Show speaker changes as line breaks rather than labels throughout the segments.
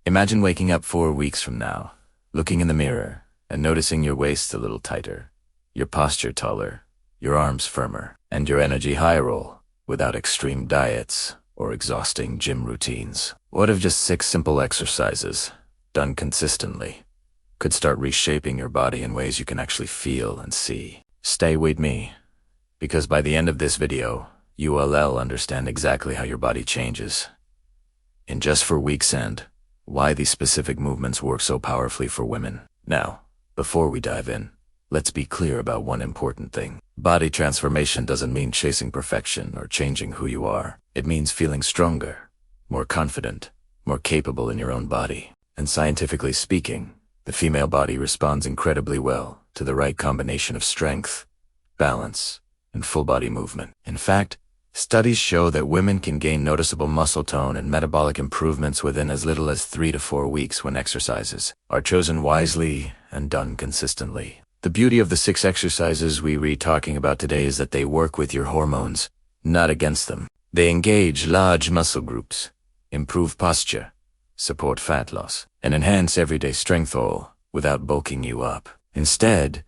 Imagine waking up 4 weeks from now, looking in the mirror, and noticing your waist a little tighter, your posture taller, your arms firmer, and your energy higher, without extreme diets or exhausting gym routines. What if just 6 simple exercises, done consistently, could start reshaping your body in ways you can actually feel and see? Stay with me, because by the end of this video, you will understand exactly how your body changes in just 4 weeks and why these specific movements work so powerfully for women. Now, before we dive in, let's be clear about one important thing. Body transformation doesn't mean chasing perfection or changing who you are. It means feeling stronger, more confident, more capable in your own body. And scientifically speaking, the female body responds incredibly well to the right combination of strength, balance, and full body movement. In fact, studies show that women can gain noticeable muscle tone and metabolic improvements within as little as 3 to 4 weeks when exercises are chosen wisely and done consistently. The beauty of the 6 exercises we are talking about today is that they work with your hormones, not against them. They engage large muscle groups, improve posture, support fat loss, and enhance everyday strength all without bulking you up. Instead,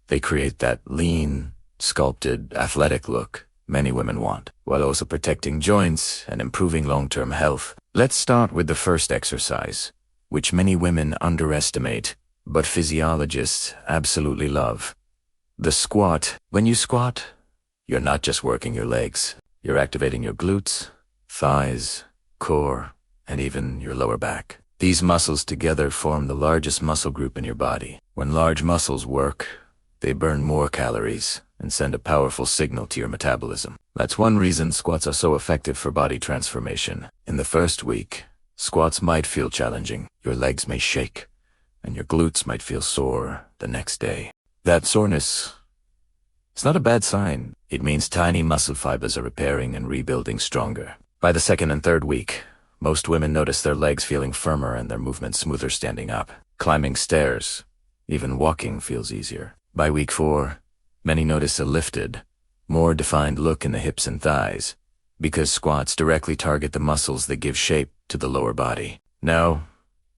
they create that lean, sculpted, athletic look many women want, while also protecting joints and improving long-term health. Let's start with the first exercise, which many women underestimate, but physiologists absolutely love. The squat. When you squat, you're not just working your legs. You're activating your glutes, thighs, core, and even your lower back. These muscles together form the largest muscle group in your body. When large muscles work, they burn more calories and send a powerful signal to your metabolism. That's one reason squats are so effective for body transformation. In the first week, squats might feel challenging. Your legs may shake, and your glutes might feel sore the next day. That soreness, it's not a bad sign. It means tiny muscle fibers are repairing and rebuilding stronger. By the second and third week, most women notice their legs feeling firmer and their movement smoother standing up. Climbing stairs, even walking feels easier. By week 4, many notice a lifted, more defined look in the hips and thighs, because squats directly target the muscles that give shape to the lower body. Now,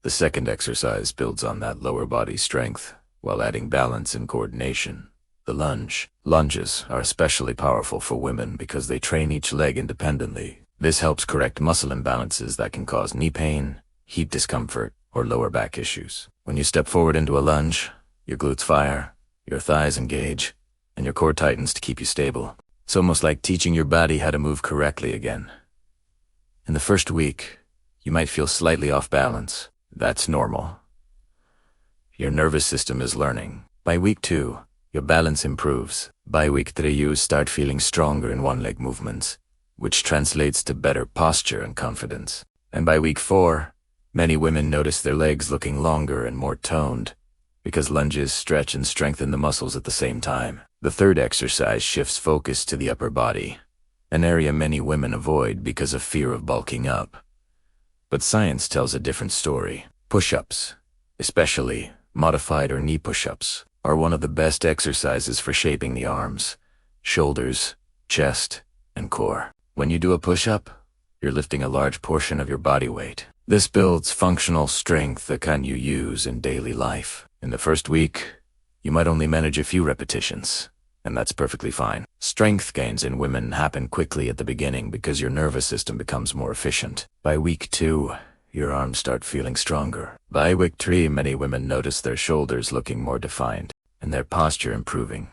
the second exercise builds on that lower body strength, while adding balance and coordination. The lunge. Lunges are especially powerful for women because they train each leg independently. This helps correct muscle imbalances that can cause knee pain, heat discomfort, or lower back issues. When you step forward into a lunge, your glutes fire, your thighs engage, and your core tightens to keep you stable. It's almost like teaching your body how to move correctly again. In the first week, you might feel slightly off balance. That's normal. Your nervous system is learning. By week 2, your balance improves. By week 3, you start feeling stronger in one-leg movements, which translates to better posture and confidence. And by week 4, many women notice their legs looking longer and more toned, because lunges stretch and strengthen the muscles at the same time. The third exercise shifts focus to the upper body, an area many women avoid because of fear of bulking up. But science tells a different story. Push-ups, especially modified or knee push-ups, are one of the best exercises for shaping the arms, shoulders, chest, and core. When you do a push-up, you're lifting a large portion of your body weight. This builds functional strength that can you use in daily life. In the first week, you might only manage a few repetitions, and that's perfectly fine. Strength gains in women happen quickly at the beginning because your nervous system becomes more efficient. By week 2, your arms start feeling stronger. By week 3, many women notice their shoulders looking more defined and their posture improving,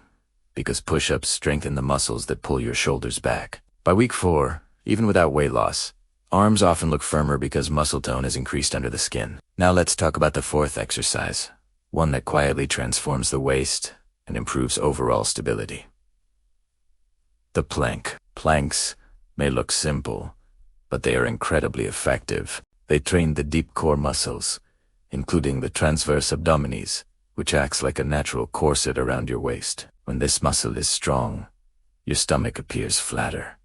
because push-ups strengthen the muscles that pull your shoulders back. By week 4, even without weight loss, arms often look firmer because muscle tone is increased under the skin. Now let's talk about the fourth exercise, one that quietly transforms the waist and improves overall stability. The plank. Planks may look simple, but they are incredibly effective. They train the deep core muscles, including the transverse abdominis, which acts like a natural corset around your waist. When this muscle is strong, your stomach appears flatter,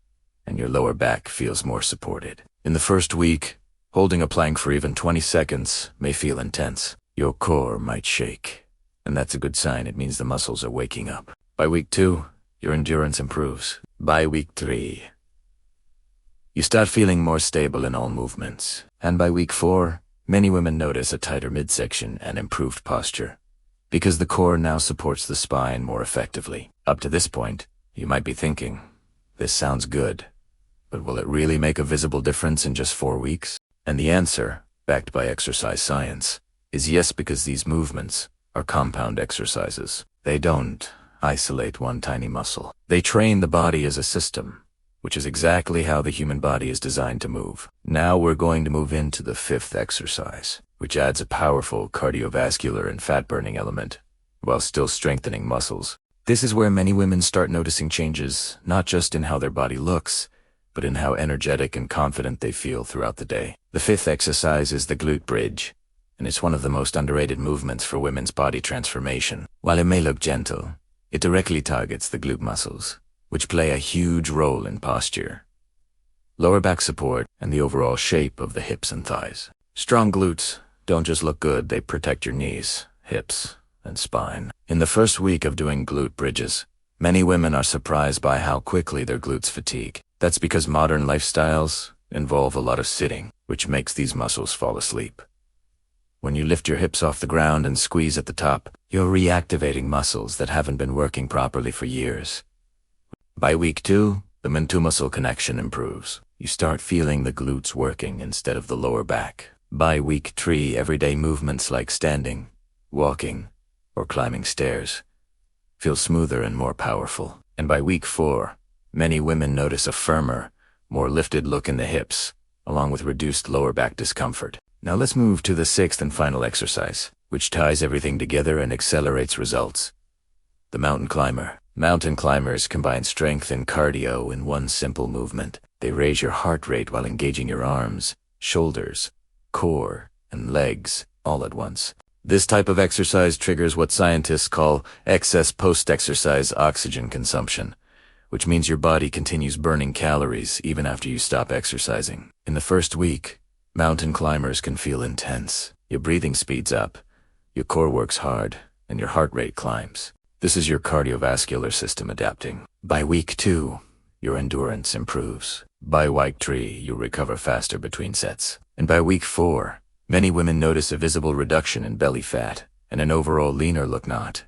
and your lower back feels more supported. In the first week, holding a plank for even 20 seconds may feel intense. Your core might shake, and that's a good sign. It means the muscles are waking up. By week 2, your endurance improves. By week 3, you start feeling more stable in all movements. And by week 4, Many women notice a tighter midsection and improved posture, because the core now supports the spine more effectively. Up to this point, you might be thinking, this sounds good, but will it really make a visible difference in just 4 weeks? And the answer, backed by exercise science, is yes, because these movements are compound exercises. They don't isolate one tiny muscle. They train the body as a system, which is exactly how the human body is designed to move. Now we're going to move into the 5th exercise, which adds a powerful cardiovascular and fat-burning element, while still strengthening muscles. This is where many women start noticing changes, not just in how their body looks, but in how energetic and confident they feel throughout the day. The 5th exercise is the glute bridge, and it's one of the most underrated movements for women's body transformation. While it may look gentle, it directly targets the glute muscles, which play a huge role in posture, lower back support, and the overall shape of the hips and thighs. Strong glutes don't just look good, they protect your knees, hips, and spine. In the first week of doing glute bridges, many women are surprised by how quickly their glutes fatigue. That's because modern lifestyles involve a lot of sitting, which makes these muscles fall asleep. When you lift your hips off the ground and squeeze at the top, you're reactivating muscles that haven't been working properly for years. By week 2, the man-to-muscle connection improves. You start feeling the glutes working instead of the lower back. By week 3, everyday movements like standing, walking, or climbing stairs feel smoother and more powerful. And by week 4, many women notice a firmer, more lifted look in the hips, along with reduced lower back discomfort. Now let's move to the 6th and final exercise, which ties everything together and accelerates results. The mountain climber. Mountain climbers combine strength and cardio in one simple movement. They raise your heart rate while engaging your arms, shoulders, core, and legs all at once. This type of exercise triggers what scientists call excess post-exercise oxygen consumption, which means your body continues burning calories even after you stop exercising. In the first week, mountain climbers can feel intense. Your breathing speeds up, your core works hard, and your heart rate climbs. This is your cardiovascular system adapting. By week 2, your endurance improves. By week 3, you recover faster between sets. And by week 4, many women notice a visible reduction in belly fat and an overall leaner look, not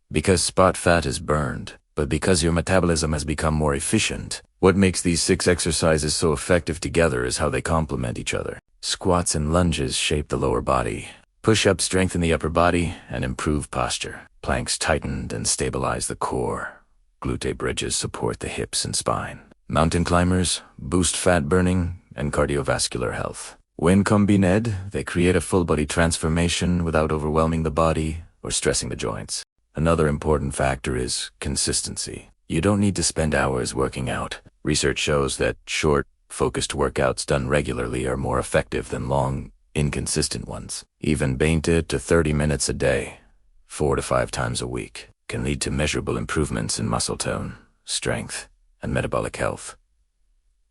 because spot fat is burned, but because your metabolism has become more efficient. What makes these 6 exercises so effective together is how they complement each other. Squats and lunges shape the lower body. Push-ups strengthen the upper body and improve posture. Planks tighten and stabilize the core. Glute bridges support the hips and spine. Mountain climbers boost fat burning and cardiovascular health. When combined, they create a full-body transformation without overwhelming the body or stressing the joints. Another important factor is consistency. You don't need to spend hours working out. Research shows that short, focused workouts done regularly are more effective than long, inconsistent ones. Even 20 to 30 minutes a day, 4 to 5 times a week, can lead to measurable improvements in muscle tone, strength, and metabolic health.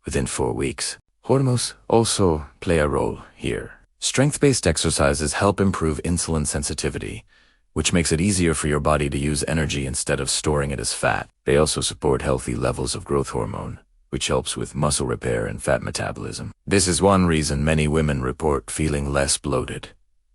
Within 4 weeks, hormones also play a role here. Strength-based exercises help improve insulin sensitivity, which makes it easier for your body to use energy instead of storing it as fat. They also support healthy levels of growth hormone, which helps with muscle repair and fat metabolism. This is one reason many women report feeling less bloated,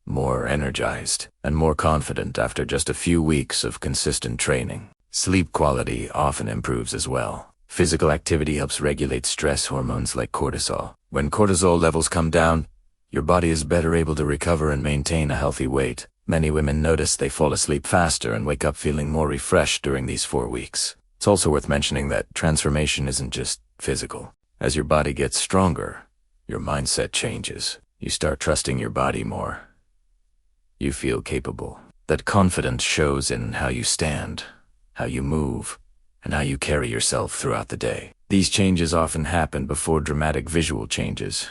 more energized, and more confident after just a few weeks of consistent training. Sleep quality often improves as well. Physical activity helps regulate stress hormones like cortisol. When cortisol levels come down, your body is better able to recover and maintain a healthy weight. Many women notice they fall asleep faster and wake up feeling more refreshed during these 4 weeks. It's also worth mentioning that transformation isn't just physical. As your body gets stronger, your mindset changes. You start trusting your body more. You feel capable. That confidence shows in how you stand, how you move, and how you carry yourself throughout the day. These changes often happen before dramatic visual changes,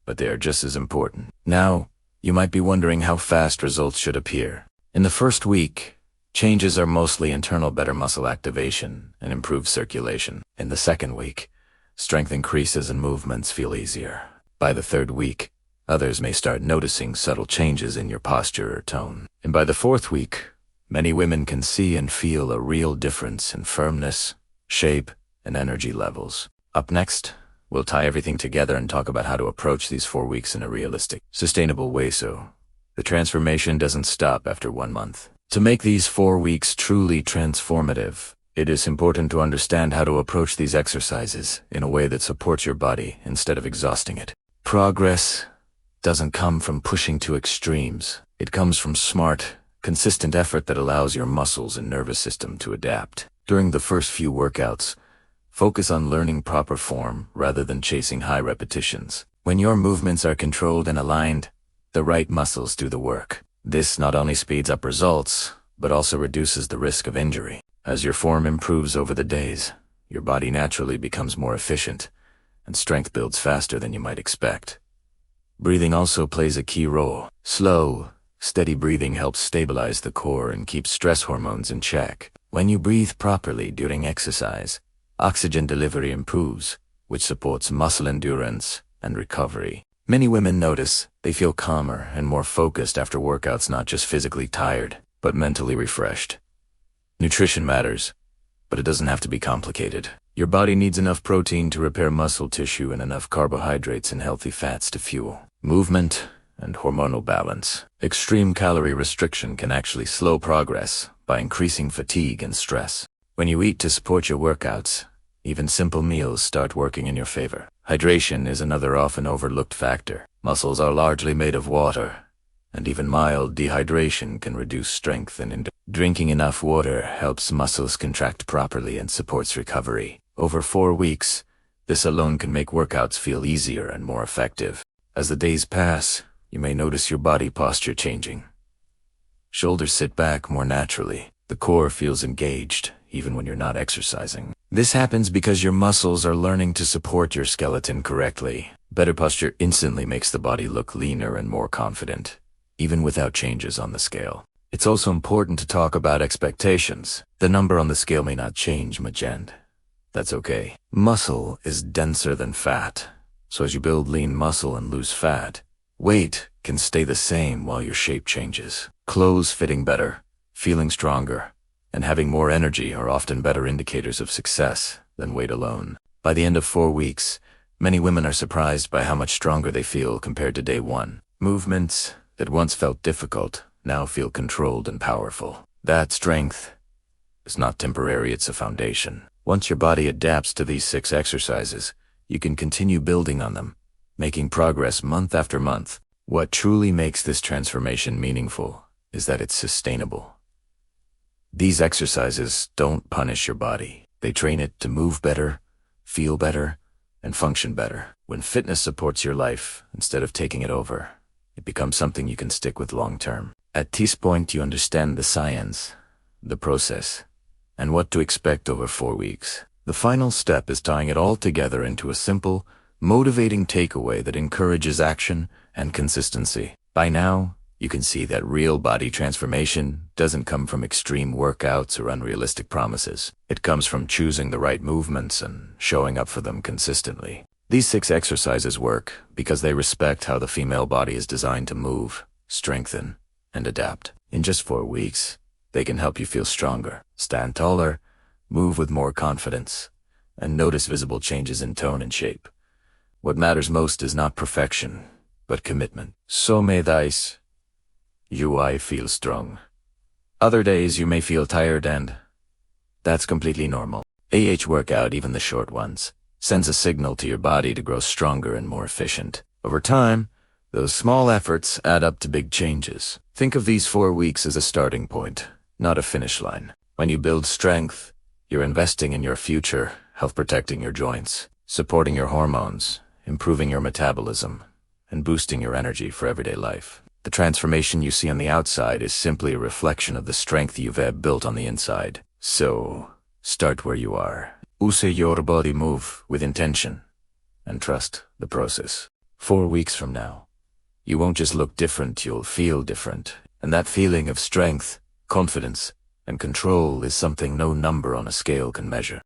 but they are just as important. Now, you might be wondering how fast results should appear. In the first week, changes are mostly internal, better muscle activation and improved circulation. In the second week, strength increases and movements feel easier. By the 3rd week, others may start noticing subtle changes in your posture or tone. And by the 4th week, many women can see and feel a real difference in firmness, shape, and energy levels. Up next, We'll tie everything together and talk about how to approach these 4 weeks in a realistic, sustainable way so the transformation doesn't stop after 1 month. To make these 4 weeks truly transformative, it is important to understand how to approach these exercises in a way that supports your body instead of exhausting it. Progress doesn't come from pushing to extremes. It comes from smart, consistent effort that allows your muscles and nervous system to adapt. During the first few workouts, focus on learning proper form rather than chasing high repetitions. When your movements are controlled and aligned, the right muscles do the work. This not only speeds up results, but also reduces the risk of injury. As your form improves over the days, your body naturally becomes more efficient, and strength builds faster than you might expect. Breathing also plays a key role. Slow, steady breathing helps stabilize the core and keeps stress hormones in check. When you breathe properly during exercise, oxygen delivery improves, which supports muscle endurance and recovery. Many women notice they feel calmer and more focused after workouts, not just physically tired, but mentally refreshed. Nutrition matters, but it doesn't have to be complicated. Your body needs enough protein to repair muscle tissue and enough carbohydrates and healthy fats to fuel movement and hormonal balance. Extreme calorie restriction can actually slow progress by increasing fatigue and stress. When you eat to support your workouts, even simple meals start working in your favor. Hydration is another often overlooked factor. Muscles are largely made of water, and even mild dehydration can reduce strength and endurance. Drinking enough water helps muscles contract properly and supports recovery. Over 4 weeks, this alone can make workouts feel easier and more effective. As the days pass, you may notice your body posture changing. Shoulders sit back more naturally. The core feels engaged, even when you're not exercising. This happens because your muscles are learning to support your skeleton correctly. Better posture instantly makes the body look leaner and more confident, even without changes on the scale. It's also important to talk about expectations. The number on the scale may not change much, and that's okay. Muscle is denser than fat, so as you build lean muscle and lose fat, weight can stay the same while your shape changes. Clothes fitting better, feeling stronger, and having more energy are often better indicators of success than weight alone. By the end of 4 weeks, many women are surprised by how much stronger they feel compared to day 1. Movements that once felt difficult now feel controlled and powerful. That strength is not temporary, it's a foundation. Once your body adapts to these 6 exercises, you can continue building on them, making progress month after month. What truly makes this transformation meaningful is that it's sustainable. These exercises don't punish your body. They train it to move better, feel better, and function better. When fitness supports your life instead of taking it over, it becomes something you can stick with long term. At this point, you understand the science, the process, and what to expect over 4 weeks. The final step is tying it all together into a simple, motivating takeaway that encourages action and consistency. By now, you can see that real body transformation doesn't come from extreme workouts or unrealistic promises. It comes from choosing the right movements and showing up for them consistently. These 6 exercises work because they respect how the female body is designed to move, strengthen, and adapt. In just 4 weeks, they can help you feel stronger, stand taller, move with more confidence, and notice visible changes in tone and shape. What matters most is not perfection, but commitment. Some days, you feel strong. Other days you may feel tired, and that's completely normal. Workout, even the short ones, sends a signal to your body to grow stronger and more efficient. Over time, those small efforts add up to big changes. Think of these 4 weeks as a starting point, not a finish line. When you build strength, you're investing in your future, health, protecting your joints, supporting your hormones, improving your metabolism, and boosting your energy for everyday life. The transformation you see on the outside is simply a reflection of the strength you've built on the inside. So, start where you are. Use your body, move with intention, and trust the process. 4 weeks from now, you won't just look different, you'll feel different. And that feeling of strength, confidence, and control is something no number on a scale can measure.